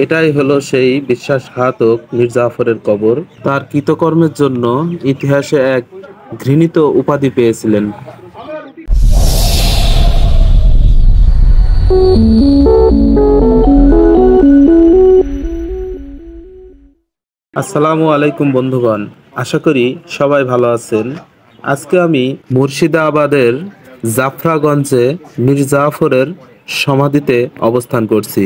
এটাই হলো সেই বিশ্বাসঘাতক মীর জাফরের কবর। তার কৃতকর্মের জন্য ইতিহাসে এক ঘৃণিত উপাধি পেয়েছিলেন। আসসালামু আলাইকুম বন্ধুগণ, আশা করি সবাই ভালো আছেন। আজকে আমি মুর্শিদাবাদের জাফরাগঞ্জে মীর জাফরের সমাধিতে অবস্থান করছি।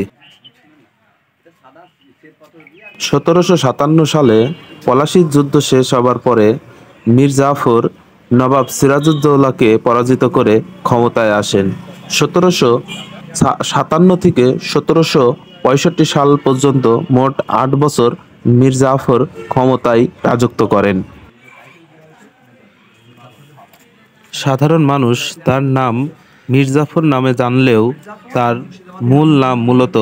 1757 সালে পলাশীর যুদ্ধ শেষ হবার পরে মীর জাফর নবাব সিরাজউদ্দৌলাকে পরাজিত করে ক্ষমতায় আসেন। 1757 থেকে 1765 সাল পর্যন্ত মোট 8 বছর মীর জাফর ক্ষমতায় রাজত্ব করেন। সাধারণ মানুষ তার নাম মীর জাফর নামে জানলেও তার মূল নাম মূলত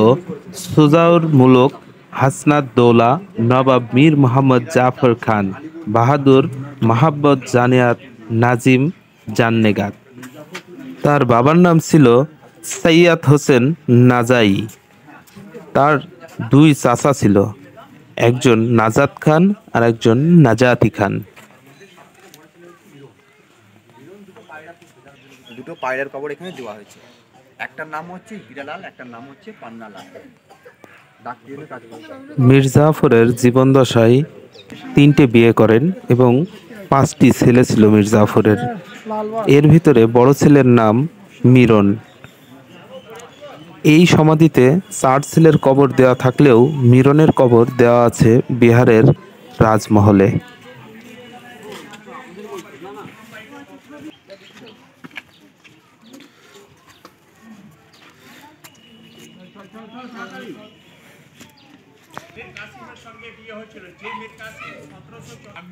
সুজাউর মুলক হাসনাত দৌলা নবাব মীর মোহাম্মদ জাফর খান বাহাদুর মাহাব্বত জানিয়াত নাজিম জান্নেগাত। তার বাবার নাম ছিল সৈয়দ হোসেন নাজাই। তার দুই চাচা ছিল, একজন নাজাত খান আর একজন নাজাতি খান। দুটো পায়রার কবর এখানে দেওয়া হয়েছে। একটার নাম হচ্ছে হীরালাল, একটার নাম হচ্ছে পান্নালাল। মীর জাফরের জীবদ্দশায় 3টে বিয়ে করেন এবং 5টি ছেলে ছিল মীর জাফরের। এর ভিতরে বড় ছেলের নাম মিরন। এই সমাধিতে 4 ছেলের কবর দেওয়া থাকলেও মিরনের কবর দেওয়া আছে বিহারের রাজমহলে।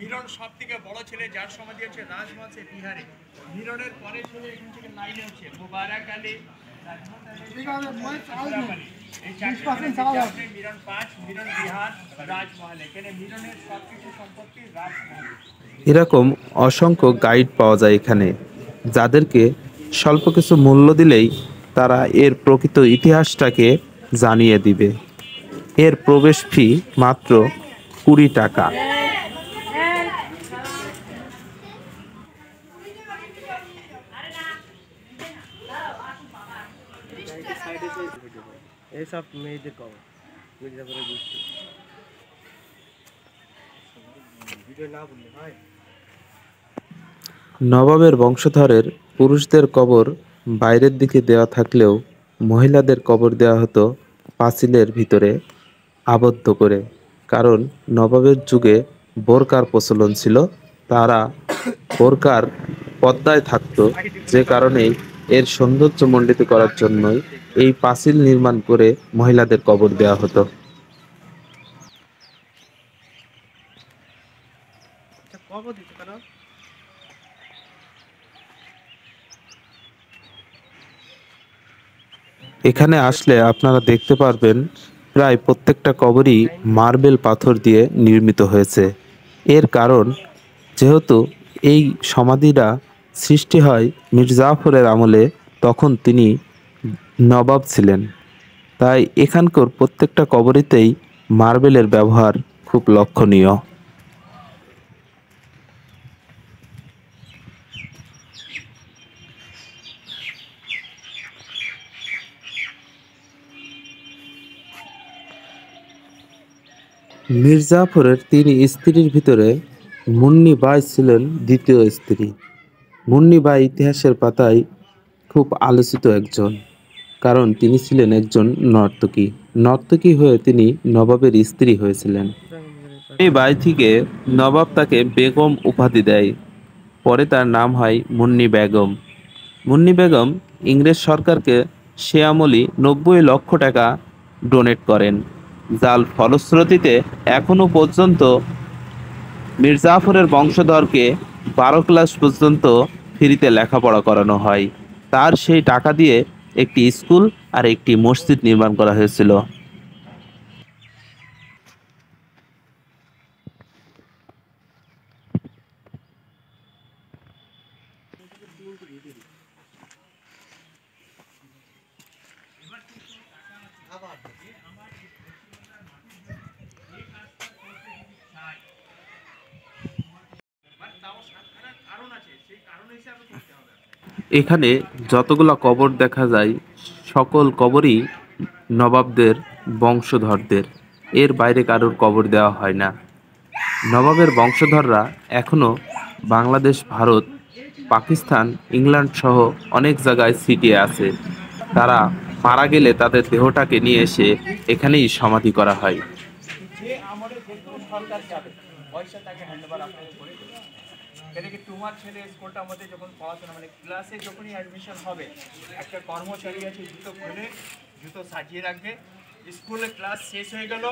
মিরন সব থেকে বড় ছেলে, যার সমাধি হচ্ছে রাজমহলে বিহারে। মিরনের পরে ছেলে এখান থেকে লাইনে হচ্ছে মুবারক আলী, মিরন 5, মিরন বিহার রাজমহলে। এখানে মিরনের সবকিছু সম্পত্তি রাজমহলে। এরকম অসংখ্য গাইড পাওয়া যায় এখানে, যাদেরকে স্বল্প কিছু মূল্য দিলেই তারা এর প্রকৃত ইতিহাসটাকে জানিয়ে দিবে। এর প্রবেশ ফি মাত্র 20 টাকা। এইসব মেয়েদের কবর মির্জাপুরের গোষ্ঠী ভিডিও না বললে হয়। নবাবের বংশধরের পুরুষদের কবর বাইরের দিকে দেওয়া থাকলেও মহিলাদের কবর দেওয়া হতো পাঁচিলের ভিতরে আবদ্ধ করে, কারণ নবাবের যুগে বোরকার প্রচলন ছিল। তারা বোরকার পর্দায় থাকতো, যে কারণেই এর সৌন্দর্যমণ্ডিত করার জন্যই এই পাঁচিল নির্মাণ করে মহিলাদের কবর দেওয়া হতো। কবর দিতে তারা এখানে আসলে আপনারা দেখতে পারবেন প্রায় প্রত্যেকটা কবরই মার্বেল পাথর দিয়ে নির্মিত হয়েছে। এর কারণ, যেহেতু এই সমাধিটা সৃষ্টি হয় মীর জাফরের আমলে, তখন তিনি নবাব ছিলেন, তাই এখানকার প্রত্যেকটা কবরেতেই মার্বেলের ব্যবহার খুব লক্ষণীয়। মীর জাফরের 3 স্ত্রীর ভিতরে মুন্নি বাই ছিলেন দ্বিতীয় স্ত্রী। মুন্নি বাই ইতিহাসের পাতায় খুব আলোচিত একজন, কারণ তিনি ছিলেন একজন নর্তকী। নর্তকী হয়ে তিনি নবাবের স্ত্রী হয়েছিলেন। এই বাই থেকে নবাব তাকে বেগম উপাধি দেয়। পরে তার নাম হয় মুন্নি বেগম। মুন্নি বেগম ইংরেজ সরকারকে সে আমলে 90 লক্ষ টাকা ডোনেট করেন, যার ফলশ্রুতিতে এখনো পর্যন্ত মীর জাফরের বংশধরকে 12 ক্লাস পর্যন্ত ফ্রিতে লেখাপড়া করানো হয়। তার সেই টাকা দিয়ে একটি স্কুল আর একটি মসজিদ নির্মাণ করা হয়েছিল। এখানে যতগুলা কবর দেখা যায় সকল কবরই নবাবদের বংশধরদের, এর বাইরে কারোর কবর দেওয়া হয় না। নবাবের বংশধররা এখনও বাংলাদেশ, ভারত, পাকিস্তান, ইংল্যান্ড সহ অনেক জায়গায় ছিটিয়ে আছে। তারা মারা গেলে তাদের দেহটাকে নিয়ে এসে এখানেই সমাধি করা হয়। যে আমলে যে কোনো সরকার যাবে পয়সা তাকে হ্যান্ডওভার আপনাকে করে দেবে। এদিকে তোমার ছেলে স্কুলটার মধ্যে যখন পড়াশোনা মানে ক্লাসে যখনই অ্যাডমিশন হবে, একটা কর্মচারী আছে জুতো খুলে জুতো সাজিয়ে রাখবে। স্কুলে ক্লাস শেষ হয়ে গেল,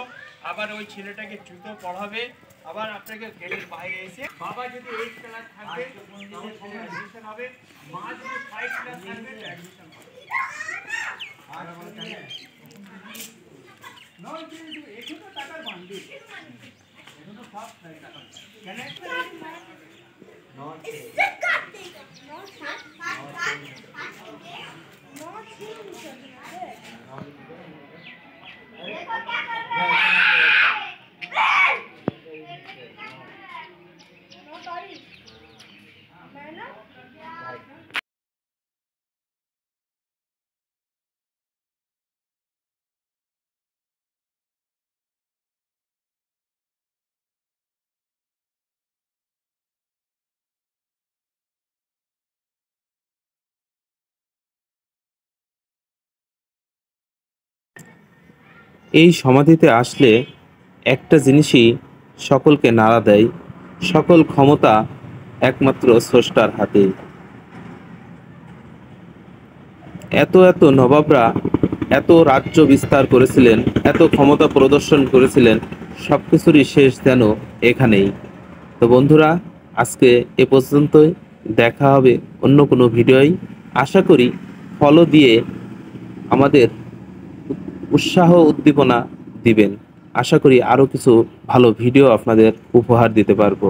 আবার ওই ছেলেটাকে জুতো পড়াবে, আবার আপনাকে গেটের বাইরে এসে বাবা যদি 8 ক্লাস থাকবে অ্যাডমিশন হবে, মা যদি 5 ক্লাস থাকবে অ্যাডমিশন হবে। আর নয় কিন্তু এখানে টাকার বান্ডিল এখানে সব টাকা কেন এই সমাধিতে আসলে একটা জিনিসই সকলকে নাড়া দেয়, সকল ক্ষমতা একমাত্র স্রষ্টার হাতে। এত এত নবাবরা এত রাজ্য বিস্তার করেছিলেন, এত ক্ষমতা প্রদর্শন করেছিলেন, সব কিছুরই শেষ যেন এখানেই। তো বন্ধুরা, আজকে এ পর্যন্তই, দেখা হবে অন্য কোনো ভিডিওয়। আশা করি ফলো দিয়ে আমাদের উৎসাহ উদ্দীপনা দিবেন। আশা করি আরও কিছু ভালো ভিডিও আপনাদের উপহার দিতে পারবো।